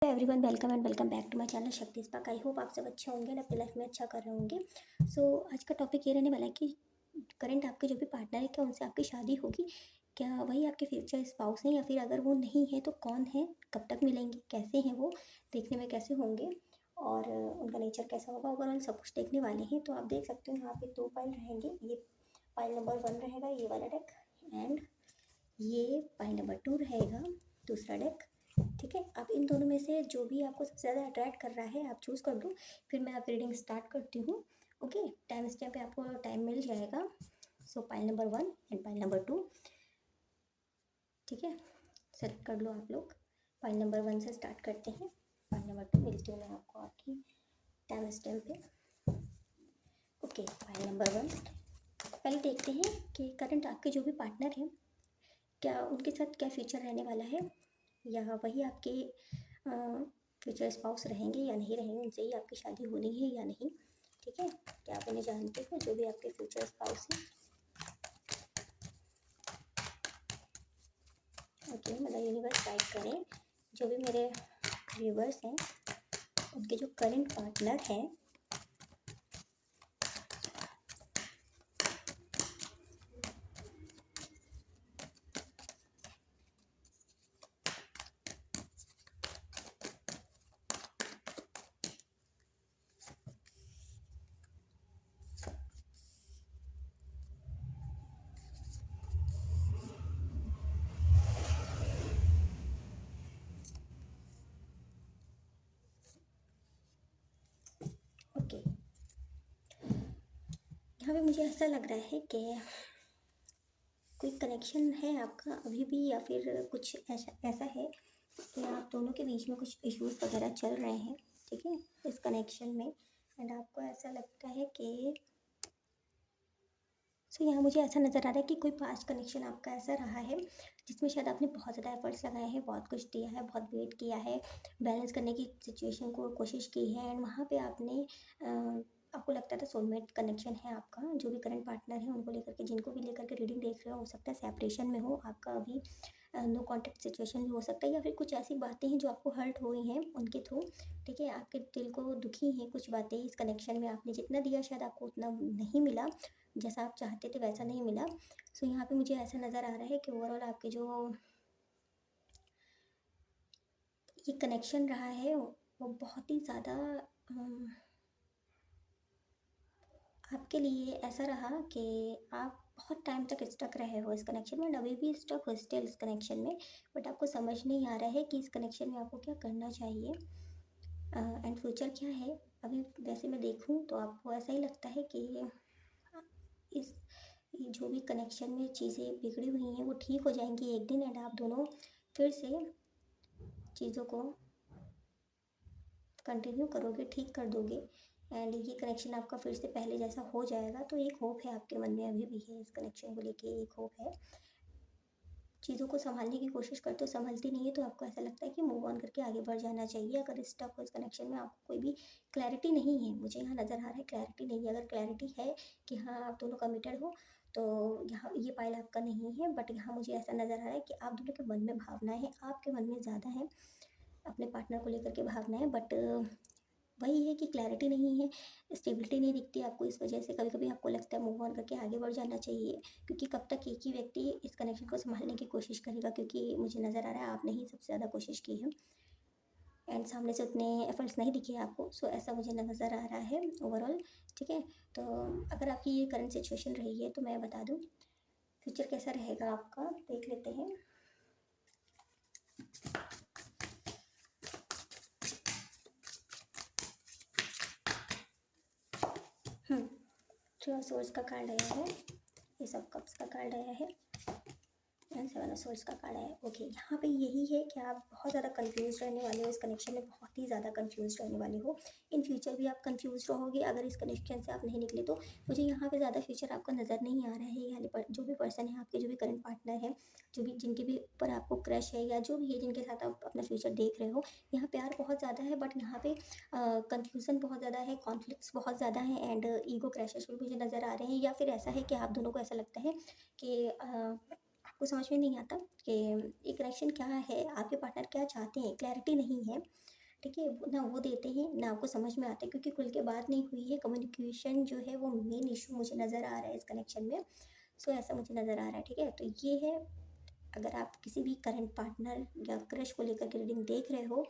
Everyone welcome and welcome back to my channel Shakti Spark. I hope आप सब अच्छे होंगे और अपनी लाइफ में अच्छा कर रहे होंगे। सो आज का टॉपिक ये रहने वाला है कि करंट आपके जो भी पार्टनर है क्या उनसे आपकी शादी होगी, क्या वही आपके फ्यूचर स्पाउस हैं या फिर अगर वो नहीं है तो कौन है, कब तक मिलेंगे, कैसे हैं वो, देखने में कैसे होंगे और उनका नेचर कैसा होगा, ओवरऑल सब कुछ देखने वाले हैं। तो आप देख सकते हो यहाँ पे दो पाइल रहेंगे। ये पाइल नंबर 1 रहेगा ये वाला डेक, एंड ये पाइल नंबर 2 रहेगा दूसरा डेक। ठीक है, आप इन दोनों में से जो भी आपको सबसे ज़्यादा अट्रैक्ट कर रहा है आप चूज़ कर लो, फिर मैं आपकी रीडिंग स्टार्ट करती हूँ। ओके, टाइम स्टैम्प पे आपको टाइम मिल जाएगा। सो pile number 1 and pile number 2। ठीक है, सेलेक्ट कर लो आप लोग। पाइल नंबर 1 से स्टार्ट करते हैं। पाइल नंबर 2 मिलती हूँ मैं आपको आपकी टाइम स्टैम्प पे। Okay, pile number 1। पहले देखते हैं कि करंट आपके जो भी पार्टनर हैं क्या उनके साथ क्या फ्यूचर रहने वाला है, या वही आपके फ्यूचर स्पाउस रहेंगे या नहीं रहेंगे, उनसे ही आपकी शादी होनी है या नहीं। ठीक है, क्या आप उन्हें जानते हो जो भी आपके फ्यूचर स्पाउस हैं। ओके, मतलब यूनिवर्स गाइड करें जो भी मेरे व्यूवर्स हैं उनके जो करंट पार्टनर हैं ओके, यहाँ पे मुझे ऐसा लग रहा है कि कोई कनेक्शन है आपका अभी भी, या फिर कुछ ऐसा ऐसा है कि आप दोनों के बीच में कुछ इश्यूज वगैरह चल रहे हैं। ठीक है, इस कनेक्शन में, एंड आपको ऐसा लगता है कि यहाँ मुझे ऐसा नज़र आ रहा है कि कोई पास्ट कनेक्शन आपका ऐसा रहा है जिसमें शायद आपने बहुत ज़्यादा एफर्ट्स लगाए हैं, बहुत कुछ दिया है, बहुत वेट किया है, बैलेंस करने की सिचुएशन को कोशिश की है, एंड वहाँ पे आपने आपको लगता था सोलमेट कनेक्शन है आपका। जो भी करंट पार्टनर है उनको लेकर के, जिनको भी लेकर के रीडिंग देख रहे हो सकता है सेपरेशन में हो आपका अभी, नो कॉन्टेक्ट सिचुएशन भी हो सकता है, या फिर कुछ ऐसी बातें हैं जो आपको हर्ट हुई हैं उनके थ्रू। ठीक है, आपके दिल को दुखी हैं कुछ बातें इस कनेक्शन में, आपने जितना दिया शायद आपको उतना नहीं मिला, जैसा आप चाहते थे वैसा नहीं मिला। यहाँ पे मुझे ऐसा नज़र आ रहा है कि ओवरऑल आपके जो ये कनेक्शन रहा है वो बहुत ही ज़्यादा आपके लिए ऐसा रहा कि आप बहुत टाइम तक स्टक रहे हो इस कनेक्शन में, अभी भी स्टक हो स्टिल इस कनेक्शन में, बट आपको समझ नहीं आ रहा है कि इस कनेक्शन में आपको क्या करना चाहिए एंड फ्यूचर क्या है। अभी वैसे मैं देखूँ तो आपको ऐसा ही लगता है कि इस ये जो भी कनेक्शन में चीज़ें बिगड़ी हुई हैं वो ठीक हो जाएंगी एक दिन, एंड आप दोनों फिर से चीज़ों को कंटिन्यू करोगे, ठीक कर दोगे, एंड ये कनेक्शन आपका फिर से पहले जैसा हो जाएगा। तो एक होप है आपके मन में अभी भी है, इस कनेक्शन को लेके एक होप है। चीज़ों को संभालने की कोशिश करते हो, संभलती नहीं है, तो आपको ऐसा लगता है कि मूव ऑन करके आगे बढ़ जाना चाहिए। अगर स्टक हो इस कनेक्शन में, आपको कोई भी क्लैरिटी नहीं है, मुझे यहाँ नज़र आ रहा है क्लैरिटी नहीं है। अगर क्लैरिटी है कि हाँ आप दोनों कमिटेड हो तो यहाँ ये पाइल आपका नहीं है, बट यहाँ मुझे ऐसा नज़र आ रहा है कि आप दोनों के मन में भावनाएं हैं, आपके मन में ज़्यादा है अपने पार्टनर को लेकर के भावनाएं, बट वही है कि क्लैरिटी नहीं है, स्टेबिलिटी नहीं दिखती आपको। इस वजह से कभी कभी आपको लगता है मूव ऑन करके आगे बढ़ जाना चाहिए, क्योंकि कब तक एक ही व्यक्ति इस कनेक्शन को संभालने की कोशिश करेगा, क्योंकि मुझे नज़र आ रहा है आपने ही सबसे ज़्यादा कोशिश की है एंड सामने से उतने एफर्ट्स नहीं दिखे आपको। ऐसा मुझे नज़र आ रहा है ओवरऑल। ठीक है, तो अगर आपकी ये करंट सिचुएशन रही है तो मैं बता दूँ फ्यूचर कैसा रहेगा आपका, देख लेते हैं। थ्री ऑफ सोर्ड्स का कार्ड आया है, एस ऑफ कप्स का कार्ड आया है, एंड 7 ऑफ सोर्ड्स का कार्ड है। ओके, यहाँ पे यही है कि आप बहुत ज़्यादा कंफ्यूज रहने वाले हो इस कनेक्शन में, बहुत ही ज़्यादा कंफ्यूज रहने वाले हो। इन फ्यूचर भी आप कंफ्यूज रहोगे अगर इस कनेक्शन से आप नहीं निकले तो। मुझे यहाँ पे ज़्यादा फ्यूचर आपका नज़र नहीं आ रहा है। ये वाले जो भी पर्सन है आपके, जो भी करंट पार्टनर है, जो भी जिनके भी ऊपर आपको क्रश है, या जो भी है जिनके साथ आप अपना फ्यूचर देख रहे हो, यहाँ प्यार बहुत ज़्यादा है, बट यहाँ पे कन्फ्यूज़न बहुत ज़्यादा है, कॉन्फ्लिक्ट्स बहुत ज़्यादा हैं, एंड ईगो क्रैशेस भी मुझे नज़र आ रहे हैं। या फिर ऐसा है कि आप दोनों को ऐसा लगता है कि आपको समझ में नहीं आता कि ये कनेक्शन क्या है, आपके पार्टनर क्या चाहते हैं, क्लैरिटी नहीं है। ठीक है, ना वो देते हैं ना आपको समझ में आता है, क्योंकि खुल के बात नहीं हुई है। कम्युनिकेशन जो है वो मेन इशू मुझे नज़र आ रहा है इस कनेक्शन में। सो ऐसा मुझे नज़र आ रहा है, ठीक है। तो ये है, अगर आप किसी भी करंट पार्टनर या क्रश को लेकर के रीडिंग देख रहे हो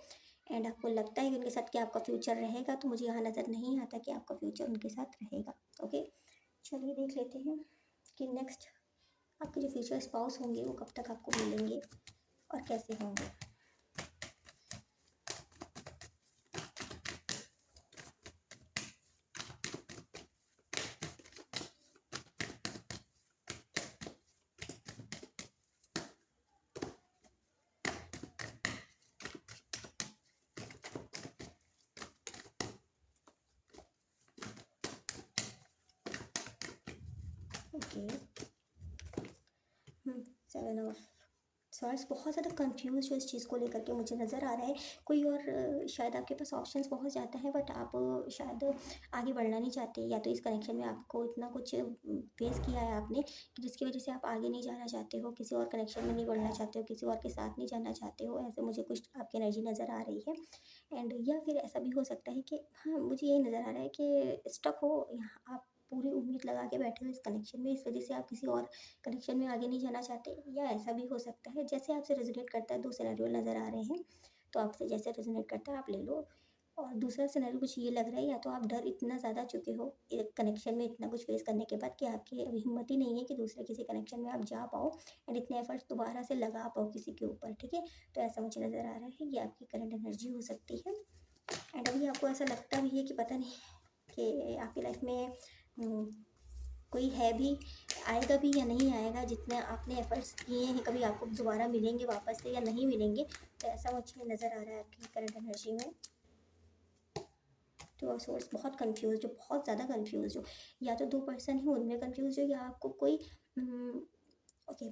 एंड आपको लगता है कि उनके साथ क्या आपका फ्यूचर रहेगा, तो मुझे यहाँ नज़र नहीं आता कि आपका फ्यूचर उनके साथ रहेगा। ओके, चलिए देख लेते हैं कि नेक्स्ट आपके जो फ्यूचर स्पाउस होंगे वो कब तक आपको मिलेंगे और कैसे होंगे। ओके, 7 ऑफ सॉर्ड्स, बहुत ज़्यादा कंफ्यूज हो इस चीज़ को लेकर के मुझे नज़र आ रहा है। कोई और शायद आपके पास ऑप्शंस बहुत ज़्यादा है, बट आप शायद आगे बढ़ना नहीं चाहते, या तो इस कनेक्शन में आपको इतना कुछ फेस किया है आपने कि जिसकी वजह से आप आगे नहीं जाना चाहते हो, किसी और कनेक्शन में नहीं बढ़ना चाहते हो, किसी और के साथ नहीं जाना चाहते हो। ऐसे मुझे कुछ आपकी एनर्जी नज़र आ रही है। एंड या फिर ऐसा भी हो सकता है कि हाँ, मुझे यही नज़र आ रहा है कि स्टक हो यहाँ आप, पूरी उम्मीद लगा के बैठे हो इस कनेक्शन में, इस वजह से आप किसी और कनेक्शन में आगे नहीं जाना चाहते। या ऐसा भी हो सकता है, जैसे आपसे रेजोनेट करता है, दो सिनेरियो नज़र आ रहे हैं, तो आपसे जैसे रेजोनेट करता है आप ले लो। और दूसरा सिनेरियो कुछ ये लग रहा है, या तो आप डर इतना ज़्यादा चुके हो एक कनेक्शन में इतना कुछ फेस करने के बाद कि आपकी अभी हिम्मत ही नहीं है कि दूसरे किसी कनेक्शन में आप जा पाओ एंड इतने एफर्ट्स दोबारा से लगा पाओ किसी के ऊपर, ठीक है। तो ऐसा मुझे नज़र आ रहा है, ये आपकी करंट एनर्जी हो सकती है। एंड अभी आपको ऐसा लगता भी है कि पता नहीं कि आपकी लाइफ में कोई है भी, आएगा भी या नहीं आएगा, जितने आपने एफर्ट्स किए हैं कभी आपको दोबारा मिलेंगे वापस से या नहीं मिलेंगे। तो ऐसा मुझे नज़र आ रहा है आपकी करंट एनर्जी में। तो सोर्स बहुत कंफ्यूज हो, बहुत ज़्यादा कंफ्यूज हो, या तो दो पर्सन ही उनमें कंफ्यूज हो, या आपको कोई ओके,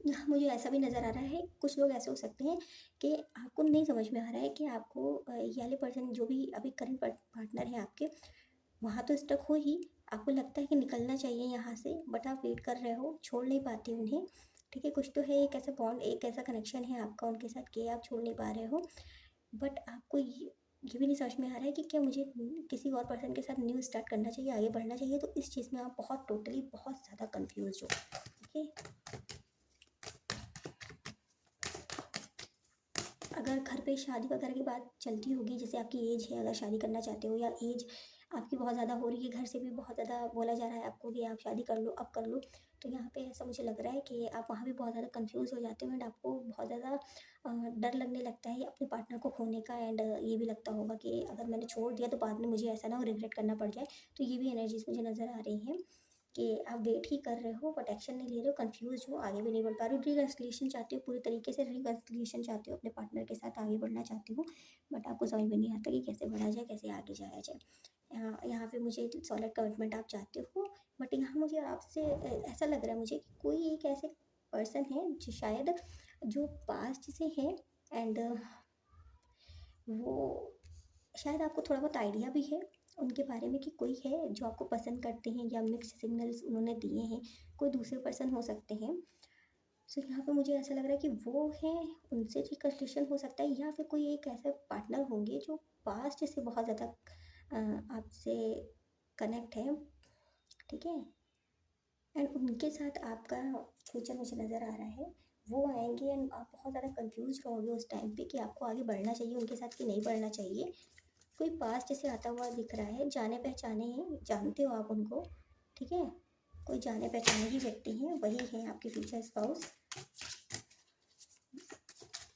यहाँ मुझे ऐसा भी नज़र आ रहा है, कुछ लोग ऐसे हो सकते हैं कि आपको नहीं समझ में आ रहा है कि आपको ये वाले पर्सन जो भी अभी करंट पार्टनर है आपके, वहाँ तो स्टक हो ही, आपको लगता है कि निकलना चाहिए यहाँ से, बट आप वेट कर रहे हो, छोड़ नहीं पाते उन्हें, ठीक है। कुछ तो है, एक ऐसा बॉन्ड, एक ऐसा कनेक्शन है आपका उनके साथ कि आप छोड़ नहीं पा रहे हो, बट आपको ये भी नहीं समझ में आ रहा है कि क्या मुझे किसी और पर्सन के साथ न्यू स्टार्ट करना चाहिए, आगे बढ़ना चाहिए। तो इस चीज़ में आप बहुत टोटली बहुत ज़्यादा कन्फ्यूज हो, ठीक है। अगर घर पे शादी वगैरह की बात चलती होगी, जैसे आपकी एज है, अगर शादी करना चाहते हो, या एज आपकी बहुत ज़्यादा हो रही है, घर से भी बहुत ज़्यादा बोला जा रहा है आपको कि आप शादी कर लो, अब कर लो, तो यहाँ पे ऐसा मुझे लग रहा है कि आप वहाँ भी बहुत ज़्यादा कंफ्यूज हो जाते हो एंड आपको बहुत ज़्यादा डर लगने लगता है अपने पार्टनर को खोने का। एंड ये भी लगता होगा कि अगर मैंने छोड़ दिया तो बाद में मुझे ऐसा ना हो रिग्रेट करना पड़ जाए। तो ये भी एनर्जीज मुझे नज़र आ रही हैं कि आप वेट ही कर रहे हो बट एक्शन नहीं ले रहे हो, कंफ्यूज हो, आगे भी नहीं बढ़ पा रहे हो, रिकन्सिलिएशन चाहते हो, पूरी तरीके से रिकन्सिलिएशन चाहते हो, अपने पार्टनर के साथ आगे बढ़ना चाहते हो, बट आपको समझ में नहीं आता कि कैसे बढ़ा जाए, कैसे आगे जाया जाए। यहाँ पे मुझे सॉलिड कमिटमेंट आप चाहते हो, बट यहाँ मुझे आपसे ऐसा लग रहा है मुझे कि कोई एक ऐसे पर्सन है जो शायद जो पास्ट से है एंड वो शायद आपको थोड़ा बहुत आइडिया भी है उनके बारे में कि कोई है जो आपको पसंद करते हैं, या मिक्स सिग्नल्स उन्होंने दिए हैं, कोई दूसरे पर्सन हो सकते हैं। सो यहाँ पे मुझे ऐसा लग रहा है कि वो है, उनसे रिकन्सिलिएशन हो सकता है, या फिर कोई एक ऐसे पार्टनर होंगे जो पास्ट से बहुत ज़्यादा आपसे कनेक्ट है, ठीक है। एंड उनके साथ आपका फ्यूचर मुझे नज़र आ रहा है, वो आएंगे एंड आप बहुत ज़्यादा कंफ्यूज रहोगे उस टाइम पे कि आपको आगे बढ़ना चाहिए उनके साथ कि नहीं बढ़ना चाहिए। कोई पास जैसे आता हुआ दिख रहा है, जाने पहचाने हैं, जानते हो आप उनको, ठीक है। कोई जाने पहचाने ही व्यक्ति हैं, वही है आपके फ्यूचर स्पाउस।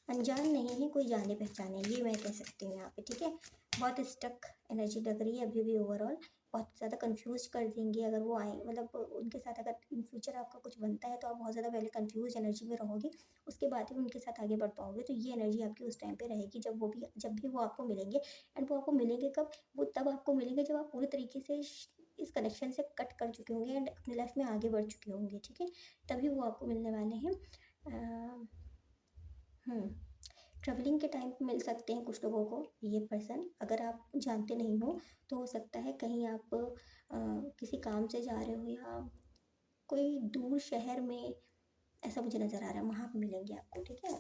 अनजान नहीं है, कोई जाने पहचाने, ये मैं कह सकती हूँ यहाँ पे, ठीक है। बहुत स्टक एनर्जी लग रही है अभी भी ओवरऑल, बहुत ज़्यादा कंफ्यूज कर देंगे अगर वो आए, मतलब उनके साथ अगर इन फ्यूचर आपका कुछ बनता है तो आप बहुत ज़्यादा पहले कंफ्यूज एनर्जी में रहोगे, उसके बाद ही उनके साथ आगे बढ़ पाओगे। तो ये एनर्जी आपकी उस टाइम पे रहेगी जब भी वो आपको मिलेंगे। एंड वो आपको मिलेंगे कब, वो तब आपको मिलेंगे जब आप पूरी तरीके से इस कनेक्शन से कट कर चुके होंगे एंड अपनी लाइफ में आगे बढ़ चुके होंगे, ठीक है। तभी वो आपको मिलने वाले हैं। हम्म ट्रैवलिंग के टाइम पे मिल सकते हैं कुछ लोगों को ये पर्सन, अगर आप जानते नहीं हो तो हो सकता है कहीं आप किसी काम से जा रहे हो या कोई दूर शहर में, ऐसा मुझे नज़र आ रहा है, वहाँ पे मिलेंगे आपको, ठीक है।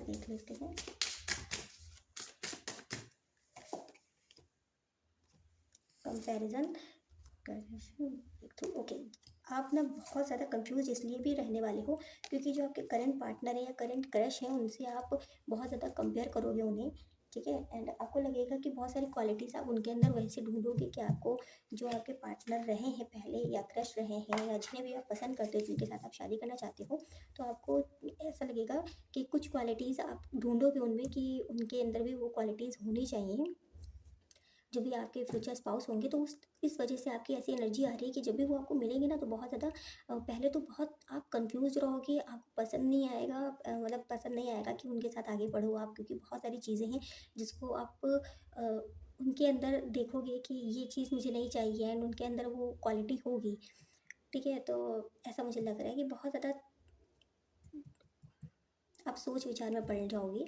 देख लेते हैं। Comparison okay. आप ना बहुत ज़्यादा कंफ्यूज इसलिए भी रहने वाले हो क्योंकि जो आपके करंट पार्टनर है या करंट क्रश है उनसे आप बहुत ज़्यादा कंपेयर करोगे उन्हें, ठीक है। एंड आपको लगेगा कि बहुत सारी क्वालिटीज़ आप उनके अंदर वैसे ढूंढोगे कि आपको जो आपके पार्टनर रहे हैं पहले या क्रश रहे हैं या जिन्हें भी आप पसंद करते हो जिनके साथ आप शादी करना चाहते हो, तो आपको ऐसा लगेगा कि कुछ क्वालिटीज़ आप ढूंढोगे उनमें कि उनके अंदर भी वो क्वालिटीज़ होनी चाहिए जो भी आपके फ्यूचर स्पाउस होंगे। तो उस इस वजह से आपकी ऐसी एनर्जी आ रही है कि जब भी वो आपको मिलेंगे ना तो बहुत ज़्यादा पहले तो बहुत आप कंफ्यूज रहोगे, आपको पसंद नहीं आएगा, मतलब पसंद नहीं आएगा कि उनके साथ आगे बढ़ो आप, क्योंकि बहुत सारी चीज़ें हैं जिसको आप उनके अंदर देखोगे कि ये चीज़ मुझे नहीं चाहिए एंड उनके अंदर वो क्वालिटी होगी, ठीक है। तो ऐसा मुझे लग रहा है कि बहुत ज़्यादा आप सोच विचार में पड़ जाओगे,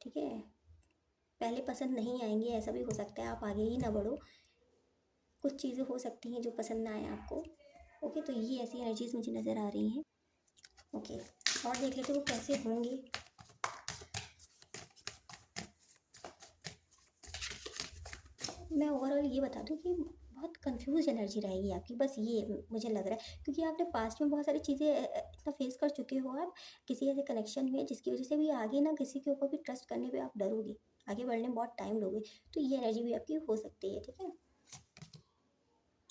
ठीक है। पहले पसंद नहीं आएंगे, ऐसा भी हो सकता है आप आगे ही ना बढ़ो, कुछ चीज़ें हो सकती हैं जो पसंद ना आए आपको। ओके, तो ये ऐसी एनर्जीज मुझे नज़र आ रही हैं। ओके, और देख लेते हैं वो कैसे होंगे। मैं ओवरऑल ये बता दूं कि बहुत कंफ्यूज एनर्जी रहेगी आपकी, बस ये मुझे लग रहा है क्योंकि आपने पास्ट में बहुत सारी चीज़ें इतना फेस कर चुके हो आप किसी ऐसे कनेक्शन में जिसकी वजह से भी आगे ना किसी के ऊपर भी ट्रस्ट करने पे आप डरोगे, आगे बढ़ने में बहुत टाइम लोगे। तो ये एनर्जी भी आपकी हो सकती है, ठीक है।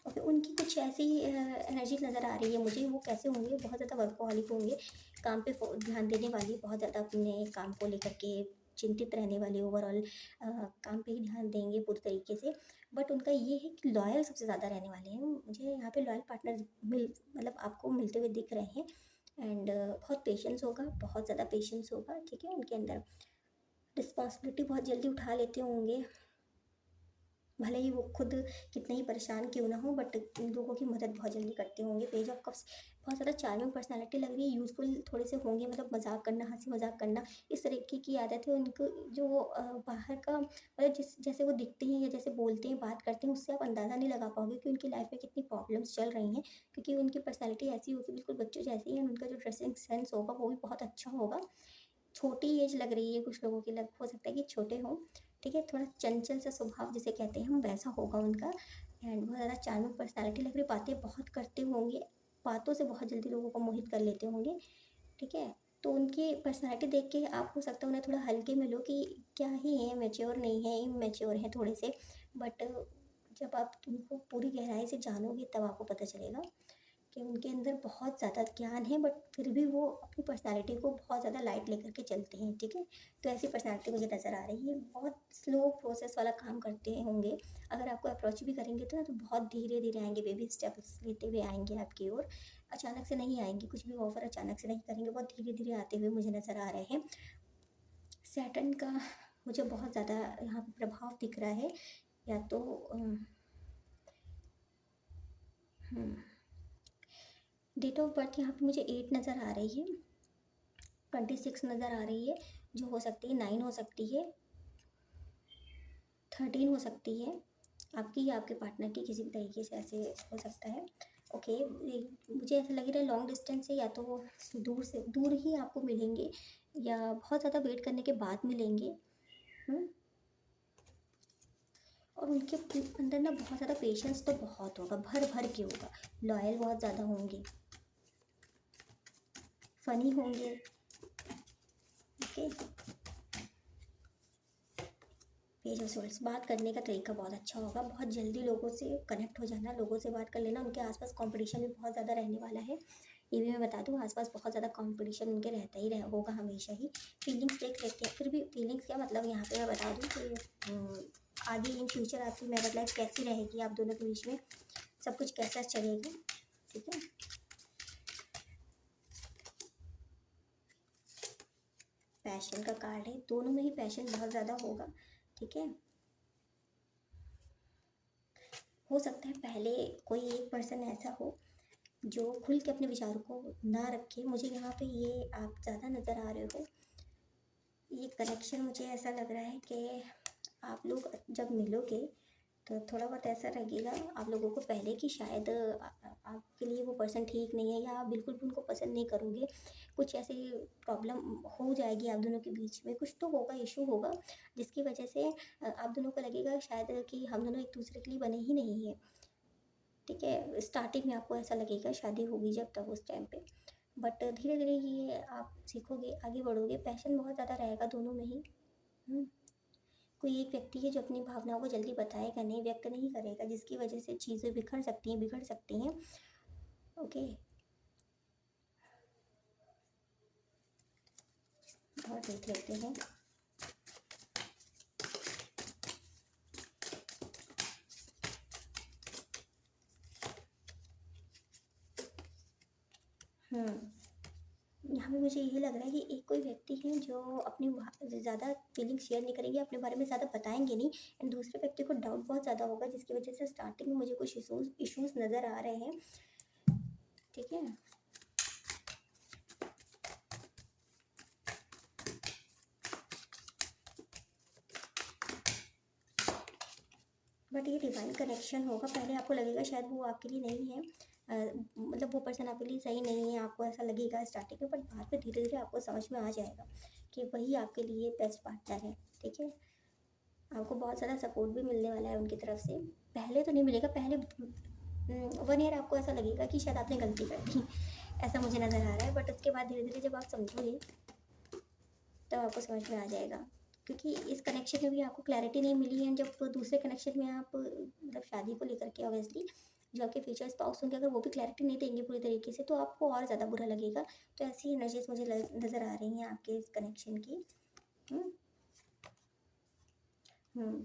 ओके, उनकी कुछ ऐसी एनर्जी नज़र आ रही है मुझे। वो कैसे होंगे, बहुत ज़्यादा वर्कोहॉलिक होंगे, काम पे ध्यान देने वाली, बहुत ज़्यादा अपने काम को लेकर के चिंतित रहने वाले, ओवरऑल काम पे ही ध्यान देंगे पूरी तरीके से। बट उनका ये है कि लॉयल सबसे ज़्यादा रहने वाले हैं। मुझे यहाँ पे लॉयल पार्टनर मतलब आपको मिलते हुए दिख रहे हैं। एंड बहुत पेशेंस होगा, बहुत ज़्यादा पेशेंस होगा, ठीक है। उनके अंदर रिस्पॉन्सिबिलिटी बहुत जल्दी उठा लेते होंगे, भले ही वो खुद कितने ही परेशान क्यों ना हो, बट लोगों की मदद बहुत जल्दी करते होंगे। पेज ऑफ कप्स बहुत ज़्यादा चार्मिंग पर्सनालिटी लग रही है, यूज़फुल थोड़े से होंगे, मतलब मजाक करना, हंसी मजाक करना, इस तरीके की आदत है उनको। जो वो बाहर का मतलब जिस जैसे वो दिखते हैं या जैसे बोलते हैं बात करते हैं उससे आप अंदाज़ा नहीं लगा पाओगे कि उनकी लाइफ में कितनी प्रॉब्लम्स चल रही हैं, क्योंकि उनकी पर्सनैलिटी ऐसी होगी बिल्कुल बच्चों जैसी है। उनका जो ड्रेसिंग सेंस होगा वो भी बहुत अच्छा होगा। छोटी एज लग रही है कुछ लोगों की, लग हो सकता है कि छोटे हों, ठीक है। थोड़ा चंचल सा स्वभाव जिसे कहते हैं हम, वैसा होगा उनका। एंड बहुत ज़्यादा चार्मिंग पर्सनैलिटी लग रही है, बातें बहुत करते होंगे, बातों से बहुत जल्दी लोगों को मोहित कर लेते होंगे, ठीक है। तो उनकी पर्सनैलिटी देख के आप हो सकता है उन्हें थोड़ा हल्के में लो कि क्या ही है, मैच्योर नहीं है, इमैच्योर हैं थोड़े से। बट जब आप उनको पूरी गहराई से जानोगे तब आपको पता चलेगा कि उनके अंदर बहुत ज़्यादा ज्ञान है, बट फिर भी वो अपनी पर्सनैलिटी को बहुत ज़्यादा लाइट लेकर के चलते हैं, ठीक है। तो ऐसी पर्सनैलिटी मुझे नज़र आ रही है। बहुत स्लो प्रोसेस वाला काम करते होंगे, अगर आपको अप्रोच भी करेंगे तो ना तो बहुत धीरे धीरे आएंगे, बेबी स्टेप्स लेते हुए आएंगे आपकी ओर, अचानक से नहीं आएंगे, कुछ भी ऑफर अचानक से नहीं करेंगे, बहुत धीरे धीरे आते हुए मुझे नज़र आ रहे हैं। सैटर्न का मुझे बहुत ज़्यादा यहाँ पे प्रभाव दिख रहा है, या तो डेट ऑफ बर्थ यहाँ पे मुझे 8 नज़र आ रही है, 26 नज़र आ रही है, जो हो सकती है 9 हो सकती है, 13 हो सकती है, आपकी या आपके पार्टनर की किसी भी तरीके से ऐसे हो सकता है। ओके, मुझे ऐसा लग रहा है लॉन्ग डिस्टेंस से, या तो वो दूर ही आपको मिलेंगे या बहुत ज़्यादा वेट करने के बाद मिलेंगे। और उनके अंदर ना बहुत ज़्यादा पेशेंस तो बहुत होगा, भर भर के होगा, लॉयल बहुत ज़्यादा होंगे, फनी होंगे, ओके। पेज ऑफ सोल्स, बात करने का तरीका बहुत अच्छा होगा, बहुत जल्दी लोगों से कनेक्ट हो जाना, लोगों से बात कर लेना। उनके आसपास कंपटीशन भी बहुत ज़्यादा रहने वाला है, ये भी मैं बता दूँ। आसपास बहुत ज़्यादा कंपटीशन उनके रहता ही होगा हमेशा ही। फीलिंग्स देख लेते हैं, फिर भी फीलिंग्स क्या मतलब यहाँ पे मैं बता दूँ कि आगे इन फ्यूचर आपकी मैरिड लाइफ कैसी रहेगी, आप दोनों के बीच में सब कुछ कैसा चलेगा, ठीक है। पैशन का कार्ड है, दोनों में ही पैशन बहुत ज़्यादा होगा, ठीक है। हो सकता है पहले कोई एक पर्सन ऐसा हो जो खुल के अपने विचारों को ना रखे, मुझे यहाँ पे ये आप ज़्यादा नज़र आ रहे हो। ये कनेक्शन मुझे ऐसा लग रहा है कि आप लोग जब मिलोगे तो थोड़ा बहुत ऐसा लगेगा आप लोगों को पहले कि शायद आपके लिए वो पर्सन ठीक नहीं है, या आप बिल्कुल भी उनको पसंद नहीं करोगे। कुछ ऐसी प्रॉब्लम हो जाएगी आप दोनों के बीच में, कुछ तो होगा, इशू होगा, जिसकी वजह से आप दोनों को लगेगा शायद कि हम दोनों एक दूसरे के लिए बने ही नहीं हैं। ठीक है, स्टार्टिंग में आपको ऐसा लगेगा, शादी होगी जब तब उस टाइम पे, बट धीरे धीरे ये आप सीखोगे, आगे बढ़ोगे, पैशन बहुत ज़्यादा रहेगा दोनों में ही। हम्म, कोई एक व्यक्ति है जो अपनी भावनाओं को जल्दी बताएगा नहीं, व्यक्त नहीं करेगा, जिसकी वजह से चीज़ें बिखर सकती हैं, बिगड़ सकती हैं। ओके, और देख लेते हैं। यहाँ पे मुझे यही लग रहा है कि एक कोई व्यक्ति है जो अपनी ज़्यादा फीलिंग शेयर नहीं करेंगे, अपने बारे में ज़्यादा बताएंगे नहीं, एंड दूसरे व्यक्ति को डाउट बहुत ज़्यादा होगा, जिसकी वजह से स्टार्टिंग में मुझे कुछ इश्यूज नज़र आ रहे हैं। ठीक है, बट ये डिवाइन कनेक्शन होगा। पहले आपको लगेगा शायद वो आपके लिए नहीं है, मतलब वो पर्सन आपके लिए सही नहीं है, आपको ऐसा लगेगा स्टार्टिंग में, बट बाद में धीरे धीरे आपको समझ में आ जाएगा कि वही आपके लिए बेस्ट पार्टनर है। ठीक है, आपको बहुत ज़्यादा सपोर्ट भी मिलने वाला है उनकी तरफ से। पहले तो नहीं मिलेगा, पहले 1 ईयर आपको ऐसा लगेगा कि शायद आपने गलती कर दी, ऐसा मुझे नज़र आ रहा है, बट उसके बाद धीरे धीरे जब आप समझोगे तब आपको समझ में आ जाएगा, क्योंकि इस कनेक्शन में भी आपको क्लैरिटी नहीं मिली है। जब दूसरे कनेक्शन में आप मतलब शादी को लेकर के ऑब्वियसली जो आपके फ्यूचर स्पाउस होंगे, अगर वो भी क्लैरिटी नहीं देंगे पूरी तरीके से, तो आपको और ज़्यादा बुरा लगेगा। तो ऐसी एनर्जीज मुझे नज़र आ रही हैं आपके इस कनेक्शन की।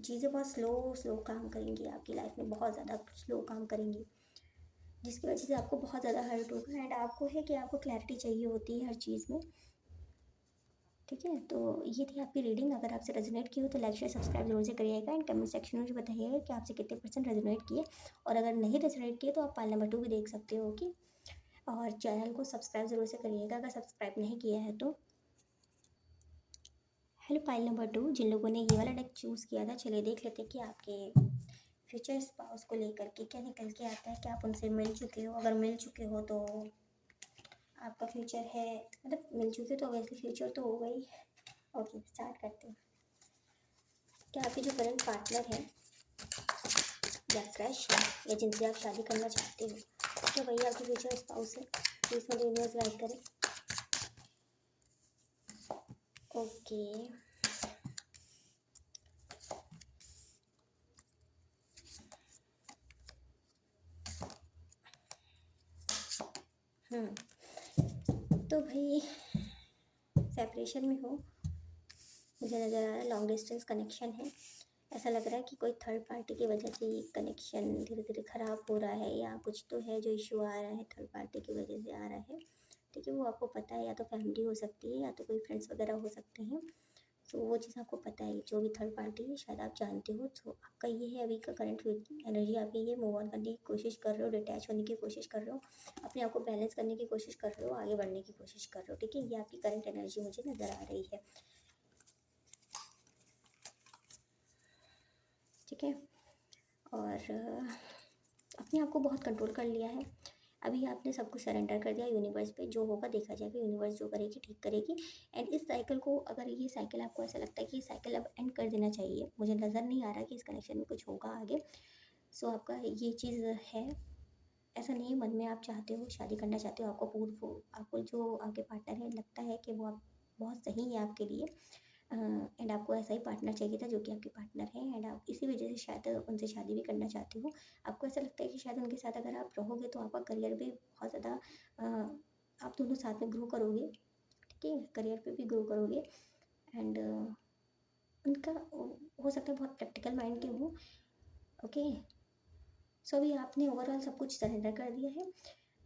चीज़ें बहुत स्लो स्लो काम करेंगी आपकी लाइफ में, बहुत ज़्यादा स्लो काम करेंगी, जिसकी वजह से आपको बहुत ज़्यादा हर्ट होगा, एंड आपको है कि आपको क्लैरिटी चाहिए होती है हर चीज़ में। ठीक है, तो ये थी आपकी रीडिंग। अगर आपसे रेजोनेट की हो तो लाइक शेयर सब्सक्राइब जरूर से करिएगा, एंड कमेंट सेक्शन में मुझे बताइएगा कि आपसे कितने % रेजोनेट किए, और अगर नहीं रेजोनेट किए तो आप पाल नंबर 2 भी देख सकते हो। ओके, और चैनल को सब्सक्राइब ज़रूर से करिएगा अगर सब्सक्राइब नहीं किया है तो। हेलो पाइल नंबर 2, जिन लोगों ने ये वाला डेक चूज़ किया था, चलिए देख लेते हैं कि आपके फ्यूचर स्पाउस को लेकर के क्या निकल के आता है। क्या आप उनसे मिल चुके हो? अगर मिल चुके हो तो आपका फ्यूचर है, मतलब मिल चुके तो ऑब्वियसली फ्यूचर तो होगा ही। ओके, स्टार्ट करते हैं। क्या आपके जो करंट पार्टनर है या क्रश है, या जिनसे आप शादी करना चाहते हो, क्या वही आपके फ्यूचर स्पाउस है? प्लीज़ मुझे यूनिवर्स गाइड करें। ओके, तो भाई सेपरेशन में हो, मुझे नज़र आ रहा है लॉन्ग डिस्टेंस कनेक्शन है। ऐसा लग रहा है कि कोई थर्ड पार्टी की वजह से ये कनेक्शन धीरे धीरे ख़राब हो रहा है, या कुछ तो है जो इशू आ रहा है, थर्ड पार्टी की वजह से आ रहा है। ठीक है, वो आपको पता है, या तो फैमिली हो सकती है, या तो कोई फ्रेंड्स वगैरह हो सकते हैं। तो वो चीज़ आपको पता है, जो भी थर्ड पार्टी है शायद आप जानते हो। तो आपका ये है अभी का करंट एनर्जी आपकी, ये मूव ऑन करने की कोशिश कर रहे हो, डिटैच होने की कोशिश कर रहे हो, अपने आप को बैलेंस करने की कोशिश कर रहे हो, आगे बढ़ने की कोशिश कर रहे हो। ठीक है, ये आपकी करंट एनर्जी मुझे नज़र आ रही है। ठीक है, और अपने आप को बहुत कंट्रोल कर लिया है। अभी आपने सब कुछ सरेंडर कर दिया यूनिवर्स पे, जो होगा देखा जाएगा, यूनिवर्स जो करेगी ठीक करेगी। एंड इस साइकिल को, अगर ये साइकिल आपको ऐसा लगता है कि ये साइकिल अब एंड कर देना चाहिए, मुझे नज़र नहीं आ रहा कि इस कनेक्शन में कुछ होगा आगे। सो आपका ये चीज़ है, ऐसा नहीं है मन में आप चाहते हो, शादी करना चाहते हो, आपको पूर्व, आपको जो आपके पार्टनर है लगता है कि वो आप बहुत सही है आपके लिए, एंड आपको ऐसा ही पार्टनर चाहिए था जो कि आपके पार्टनर है, एंड आप इसी वजह से शायद उनसे शादी भी करना चाहते हो। आपको ऐसा लगता है कि शायद उनके साथ अगर आप रहोगे तो आपका करियर भी बहुत ज़्यादा, आप दोनों साथ में ग्रो करोगे। ठीक है, करियर पे भी ग्रो करोगे, एंड उनका हो सकता है बहुत प्रैक्टिकल माइंड के हो। ओके, सो अभी आपने ओवरऑल सब कुछ सरेंडर कर दिया है।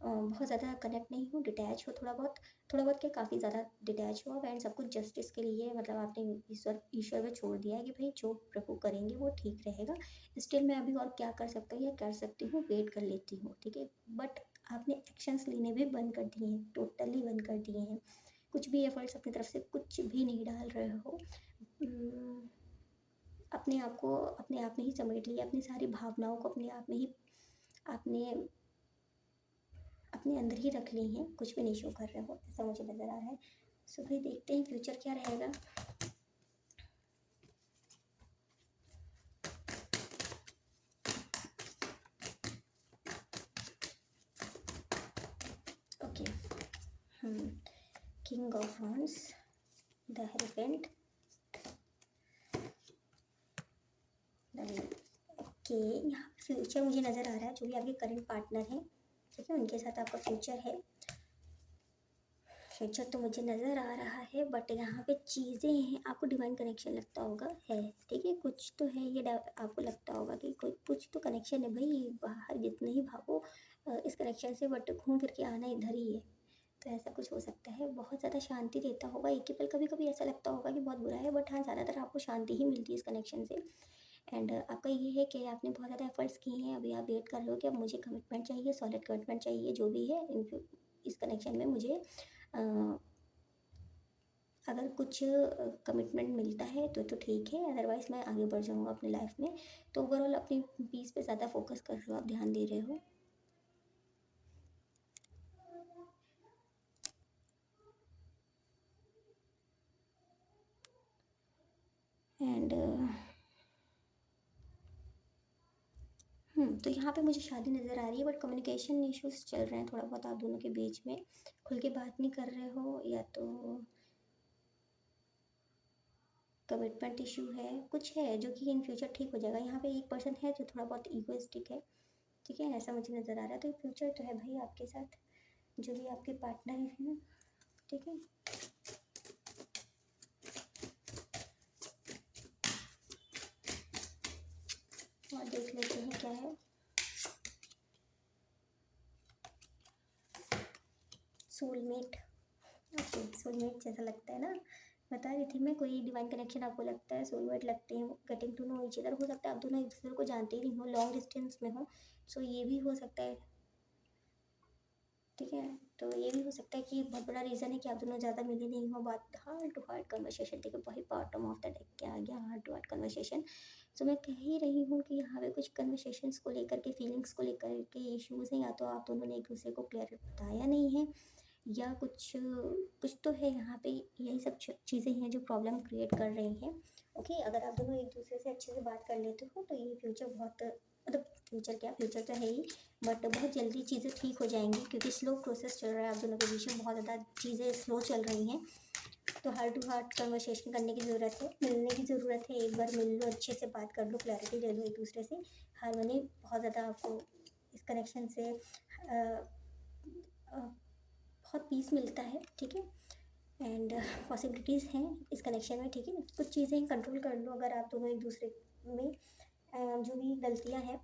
बहुत ज़्यादा कनेक्ट नहीं हो, डिटैच हो, थोड़ा बहुत क्या, काफ़ी ज़्यादा डिटैच हो, एंड सब कुछ जस्टिस के लिए, मतलब आपने ईश्वर ईश्वर पे छोड़ दिया है कि भाई जो प्रभु करेंगे वो ठीक रहेगा। स्टिल मैं अभी और क्या कर सकता हूँ या कर सकती हूँ, वेट कर लेती हूँ। ठीक है, बट आपने एक्शंस लेने भी बंद कर दिए हैं, टोटली बंद कर दिए हैं। कुछ भी एफर्ट्स अपनी तरफ से कुछ भी नहीं डाल रहे हो। अपने आप को अपने आप में ही समेट लिया, अपनी सारी भावनाओं को अपने आप में ही आपने अपने अंदर ही रख ली हैं, कुछ भी नहीं शो कर रहे हो, ऐसा मुझे नज़र आ रहा है। सो भाई देखते हैं फ्यूचर क्या रहेगा। Okay, king of wands, the hierophant, okay. यहाँ फ्यूचर मुझे नज़र आ रहा है, जो भी आपके करंट पार्टनर हैं, ठीक है, उनके साथ आपका फ्यूचर है। फ्यूचर तो मुझे नज़र आ रहा है, बट यहाँ पे चीज़ें हैं, आपको डिवाइन कनेक्शन लगता होगा है, ठीक है, कुछ तो है ये, आपको लगता होगा कि कोई कुछ तो कनेक्शन है भाई, बाहर जितने ही भागो इस कनेक्शन से, बट घूम फिर के आना इधर ही है। तो ऐसा कुछ हो सकता है, बहुत ज़्यादा शांति देता होगा एक ही पल, कभी कभी ऐसा लगता होगा कि बहुत बुरा है, बट हाँ ज़्यादातर आपको शांति ही मिलती है इस कनेक्शन से। एंड आपका ये है कि आपने बहुत ज़्यादा एफर्ट्स किए हैं, अभी आप वेट कर रहे हो कि अब मुझे कमिटमेंट चाहिए, सॉलिड कमिटमेंट चाहिए, जो भी है इस कनेक्शन में मुझे अगर कुछ कमिटमेंट मिलता है तो ठीक है, अदरवाइज़ मैं आगे बढ़ जाऊँगा अपनी लाइफ में। तो ओवरऑल अपनी पीस पे ज़्यादा फोकस कर रहे हो, आप ध्यान दे रहे हो। एंड तो यहाँ पे मुझे शादी नज़र आ रही है, बट कम्युनिकेशन इश्यूज चल रहे हैं थोड़ा बहुत आप दोनों के बीच में, खुल के बात नहीं कर रहे हो, या तो कमिटमेंट इशू है, कुछ है जो कि इन फ्यूचर ठीक हो जाएगा। यहाँ पे एक पर्सन है जो थोड़ा बहुत ईगोइस्टिक है, ठीक है, ऐसा मुझे नज़र आ रहा है। तो फ्यूचर तो है भाई आपके साथ, जो भी आपके पार्टनर है ना, ठीक है। और देख लेते हैं क्या है। सोलमेट, ओके, सोलमेट जैसा लगता है ना, बता रही थी मैं, कोई डिवाइन कनेक्शन आपको लगता है, सोलमेट लगते हैं, getting to know each other, हो सकता है आप दोनों एक दूसरे को जानते ही नहीं हो, लॉन्ग डिस्टेंस में हो, सो ये भी हो सकता है, ठीक है। तो ये भी हो सकता है कि बहुत बड़ा रीज़न है कि आप दोनों ज़्यादा मिले नहीं हो, बात हार्ट टू हार्ट कन्वर्सेशन, देखो वही बॉटम ऑफ द डेक क्या आ गया, हार्ट टू हार्ट कन्वर्सेशन। सो मैं कह ही रही हूँ कि यहाँ पे कुछ कन्वर्सेशंस को लेकर के, फीलिंग्स को लेकर के इश्यूज़ हैं, या तो आप दोनों ने एक दूसरे को क्लियर बताया नहीं है, या कुछ कुछ तो है यहाँ पे, यही सब चीज़ें हैं जो प्रॉब्लम क्रिएट कर रही हैं। ओके, अगर आप दोनों एक दूसरे से अच्छे से बात कर लेते हो तो ये फ्यूचर बहुत, मतलब फ्यूचर क्या, फ्यूचर तो है ही, बट बहुत जल्दी चीज़ें ठीक हो जाएंगी, क्योंकि स्लो प्रोसेस चल रहा है आप दोनों के बीच में, बहुत ज़्यादा चीज़ें स्लो चल रही हैं। तो हार्ट टू हार्ट कन्वर्सेशन करने की ज़रूरत है, मिलने की ज़रूरत है, एक बार मिल लो, अच्छे से बात कर लो, क्लैरिटी ले लो एक दूसरे से। हार्मनी बहुत ज़्यादा आपको इस कनेक्शन से बहुत पीस मिलता है, ठीक है। एंड पॉसिबिलिटीज़ हैं इस कनेक्शन में, ठीक है। कुछ चीज़ें कंट्रोल कर लो, अगर आप दोनों एक दूसरे में जो भी गलतियाँ हैं,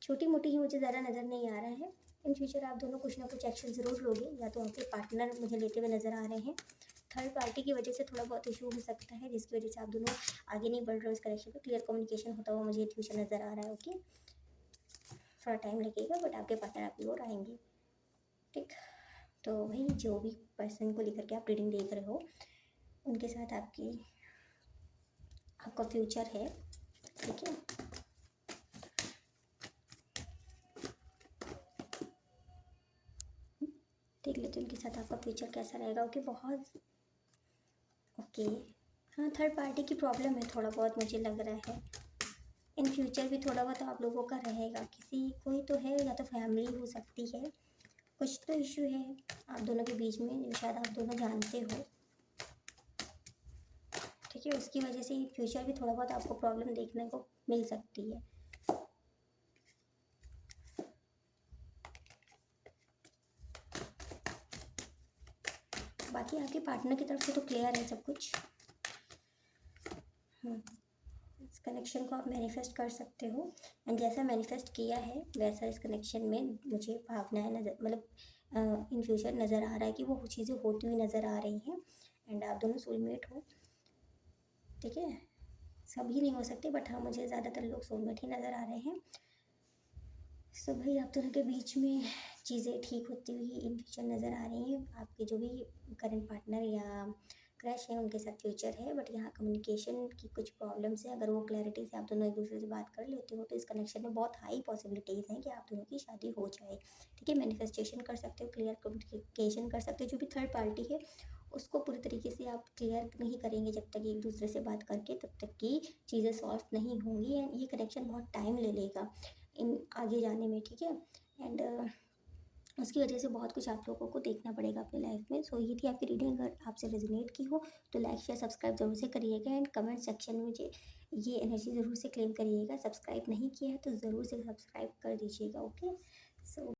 छोटी मोटी ही, मुझे ज़्यादा नज़र नहीं आ रहा है। इन फ्यूचर आप दोनों कुछ ना कुछ एक्शन ज़रूर लोगे, या तो आपके पार्टनर मुझे लेते हुए नज़र आ रहे हैं, थर्ड पार्टी की वजह से थोड़ा बहुत इशू हो सकता है, जिसकी वजह से आप दोनों आगे नहीं बढ़ रहे हो इस कनेक्शन पर। क्लियर कम्युनिकेशन होता हुआ मुझे फ्यूचर नज़र आ रहा है, ओके। थोड़ा टाइम लगेगा, बट आपके पार्टनर आपकी ओर आएंगे, ठीक। तो वही, जो भी पर्सन को लेकर के आप रीडिंग देख रहे हो, उनके साथ आपका फ्यूचर है, ठीक है। देख लेते हैं उनके साथ आपका फ्यूचर कैसा रहेगा, ओके। बहुत ओके, हाँ, थर्ड पार्टी की प्रॉब्लम है थोड़ा बहुत, मुझे लग रहा है इन फ्यूचर भी थोड़ा बहुत आप लोगों का रहेगा, किसी कोई तो है, या तो फैमिली हो सकती है, कुछ तो इशू है आप दोनों के बीच में, जो शायद आप दोनों जानते हो, ठीक है। उसकी वजह से फ्यूचर भी थोड़ा बहुत आपको प्रॉब्लम देखने को मिल सकती है। बाकी आपके पार्टनर की तरफ से तो क्लियर है सब कुछ। इस कनेक्शन को आप मैनिफेस्ट कर सकते हो, एंड जैसा मैनिफेस्ट किया है वैसा इस कनेक्शन में मुझे भावनाएं नज़र, मतलब इन फ्यूचर नज़र आ रहा है कि वो चीज़ें होती हुई नज़र आ रही हैं, एंड आप दोनों सोलमेट हो, ठीक है। सभी नहीं हो सकते, बट हाँ, मुझे ज़्यादातर लोग सोलमेट ही नज़र आ रहे हैं। सो भाई आप दोनों के बीच में चीज़ें ठीक होती हुई इन फ्यूचर नज़र आ रही हैं। आपके जो भी करंट पार्टनर या क्रश है, उनके साथ फ्यूचर है, बट यहाँ कम्युनिकेशन की कुछ प्रॉब्लम्स है। अगर वो क्लैरिटी से आप दोनों एक दूसरे से बात कर लेते हो तो इस कनेक्शन में बहुत हाई पॉसिबिलिटीज़ हैं कि आप दोनों की शादी हो जाए। ठीक है, मैनिफेस्टेशन कर सकते हो, क्लियर कम्युनिकेशन कर सकते हो। जो भी थर्ड पार्टी है उसको पूरी तरीके से आप क्लियर नहीं करेंगे जब तक एक दूसरे से बात करके, तब तक की चीज़ें सॉल्व नहीं होंगी एंड ये कनेक्शन बहुत टाइम ले लेगा इन आगे जाने में। ठीक है, एंड उसकी वजह से बहुत कुछ आप लोगों को देखना पड़ेगा अपनी लाइफ में। सो ये थी आपकी रीडिंग। अगर आपसे रेजोनेट की हो तो लाइक शेयर सब्सक्राइब जरूर से करिएगा एंड कमेंट सेक्शन में मुझे ये एनर्जी ज़रूर से क्लेम करिएगा। सब्सक्राइब नहीं किया है तो ज़रूर से सब्सक्राइब कर दीजिएगा। ओके, सो